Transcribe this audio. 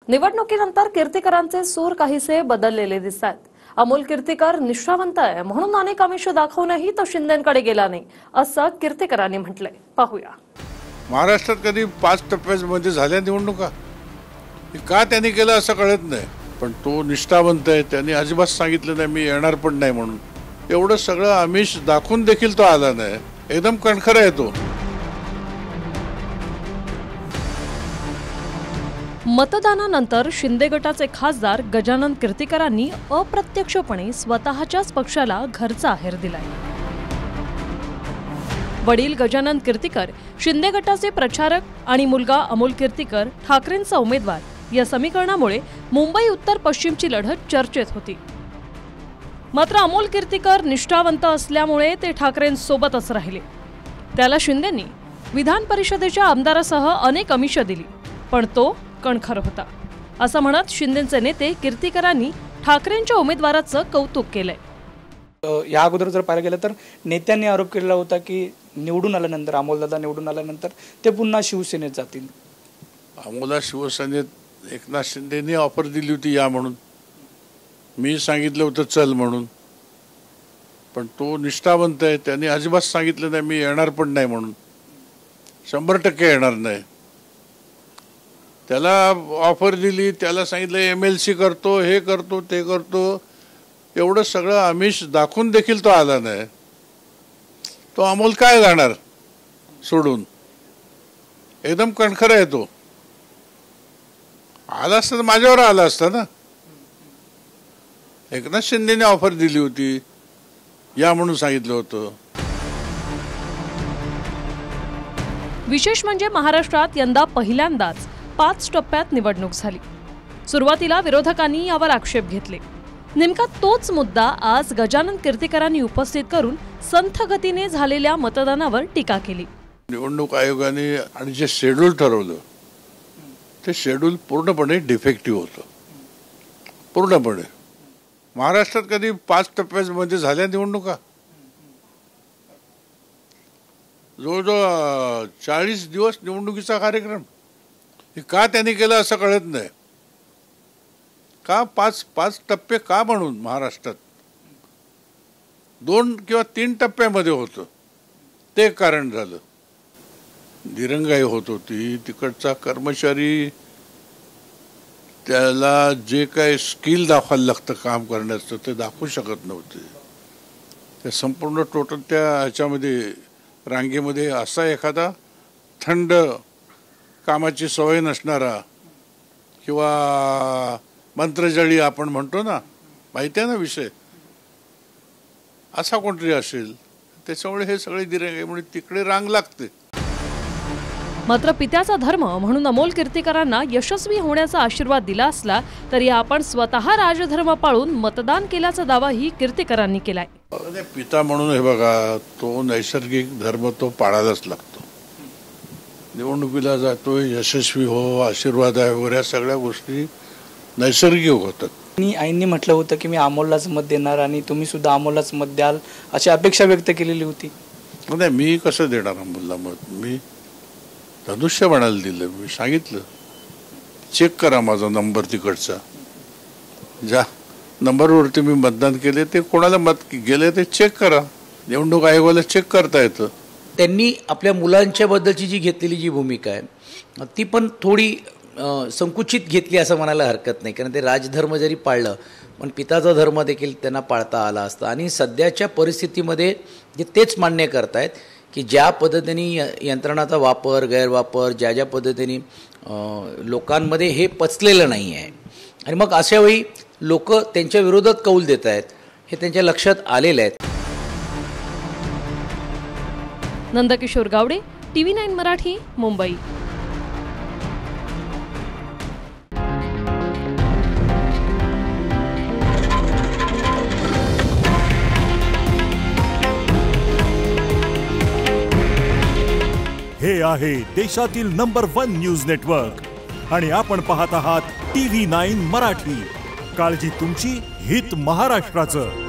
निवडणुकीनंतर कीर्तिकरांचे सूर काहीसे बदललेले दिसतात। अमोल कीर्तिकर निष्ठावंत आहे म्हणून अनेक आमिष दाखवूनही तो शिंदेंकडे गेला नाही असं कीर्तिकरांनी म्हटलंय। पाहूया। महाराष्ट्रात कधी 5 टप्प्यांमध्ये झाल्या निवडणुका का त्यांनी केलं असं कळत नाही, पण तो निष्ठावंत आहे। त्यांनी अजिबात सांगितलं नाही मी येणार पण नाही म्हणून। एवढं सगळं आमिष दाखवून देखील तो आला नाही। एकदम कणखर आहे तो। मतदानानंतर शिंदे गटाचे खासदार गजानन कीर्तिकरांनी अप्रत्यक्षपणे स्वतःच्याच पक्षाला घरचा आहेर दिलाय। वडील गजानन कीर्तिकर शिंदे गटाचे प्रचारक आणि मुलगा अमोल कीर्तिकर ठाकरेंचा उमेदवार या समीकरणामुळे मुंबई उत्तर पश्चिमची लढत चर्चेत होती। मात्र अमोल कीर्तिकर निष्ठावंत असल्यामुळे ते ठाकरेंसोबतच राहिले। त्याला शिंदेंनी विधान परिषदेच्या आमदारासह अनेक आमिष दिली, पण तो कणखर होता असं म्हणत शिंदेचे नेते कीर्तिकरांनी ठाकरेंच्या उमेदवाराचं कौतुक केलंय। या अगोदर जर पाहायला गेलं तर नेत्यांनी आरोप केला होता की निवडून आल्यानंतर अमोलदादा निवडून आल्यानंतर ते पुन्हा शिवसेनेत जातील। अमोलला शिवसेनेत एकनाथ शिंदेंनी ऑफर दिली होती या म्हणून, मी सांगितलं होतं चल म्हणून, पण तो निष्ठावंत आहे। त्यांनी अजिबात सांगितलं नाही मी येणार पण नाही म्हणून। 100% येणार नाही। त्याला ऑफर दिली, त्याला सांगितलं MLC करतो, हे करतो, ते करतो। एवढं सगळं आमिष दाखवून देखील तो आला नाही। तो अमोल काय जाणार सोडून? एकदम कणखर आहे तो। आला असता तर माझ्यावर आला असता ना। एकनाथ शिंदेने ऑफर दिली होती या म्हणून सांगितलं होतं। विशेष म्हणजे महाराष्ट्रात यंदा पहिल्यांदाच 5 टप्प्यात निवडणूक झाली। सुरुवातीला विरोधकांनी यावर आक्षेप घेतले। नेमका तोच मुद्दा आज गजानन कीर्तिकरांनी उपस्थित करून संथ गतीने झालेल्या मतदानावर टीका केली। निवडणूक आयोगाने आणि जे शेड्यूल ठरवलं ते शेड्यूल पूर्णपणे डिफेक्टिव्ह होतं। पूर्णपणे महाराष्ट्रात कधी 5 टप्प्यांमध्ये झाल्या निवडणुका जवळजवळ 40 दिवस निवडणुकीचा कार्यक्रम का त्यांनी केलं असं कळत नाही। का 5 टप्पे का म्हणून महाराष्ट्रात 2 किंवा 3 टप्प्यामध्ये होतं ते कारण झालं। दिरंगाई होत होती। तिकडचा कर्मचारी त्याला जे काही स्किल दाखवायला लागतं काम करण्याचं ते दाखवू शकत नव्हते। त्या संपूर्ण टोटल त्या ह्याच्यामध्ये रांगेमध्ये असा एखादा थंड कामाची सवय नसणारा किंवा मंत्रजळी आपण म्हणतो ना, माहिती आहे ना विषय, असा कोणतरी असेल। त्याच्यामुळे हे सगळे दिरंगाईमुळे तिकडे रांग लागते। मात्र पित्याचा धर्म म्हणून अमोल कीर्तिकरांना यशस्वी होण्याचा आशीर्वाद दिला असला तरी आपण स्वतः राजधर्म पाळून मतदान केल्याचा दावाही कीर्तिकरांनी केलाय। पिता म्हणून हे बघा, तो नैसर्गिक धर्म तो पाळायलाच लागतो। निवडणुकीला जातो, यशस्वी हो, आशीर्वाद आहे वगैरे सगळ्या गोष्टी नैसर्गिक होतात। आईंनी म्हटलं होतं की मी अमोललाच मत देणार आणि तुम्ही सुद्धा अमोललाच मत द्याल अशी अपेक्षा व्यक्त केलेली होती। नाही, मी कसं देणार अमोलला मत? मी धनुष्यबाणाला दिलं। मी सांगितलं चेक करा माझा नंबर तिकडचा, ज्या नंबरवरती मी मतदान केले ते कोणाला मत गेले ते चेक करा। निवडणूक आयोगाला चेक करता येतं। त्यांनी आपल्या मुलांच्या बद्दलची जी घेतलेली जी भूमिका आहे ती पण थोडी संकुचित घेतली असं म्हणायला हरकत नाही, कारण ते राजधर्म जरी पाळलं पण पिताचा धर्म देखील त्यांना पाळता आला असता। आणि सध्याच्या परिस्थितीमध्ये जे तेच मान्य करतायत की ज्या पद्धतीने यंत्रणाचा वापर गैरवापर ज्या पद्धतीने लोकांमध्ये हे पचलेलं नाही आहे आणि मग अशावेळी लोक त्यांच्या विरोधात कौल देत आहेत हे त्यांच्या लक्षात आलेलं आहे। नंदकिशोर गावडे, TV9 मराठी, मुंबई। हे आहे देशातील नंबर 1 न्यूज नेटवर्क आणि आपण पाहत आहात TV9 मराठी। काळजी तुमची, हित महाराष्ट्राचं।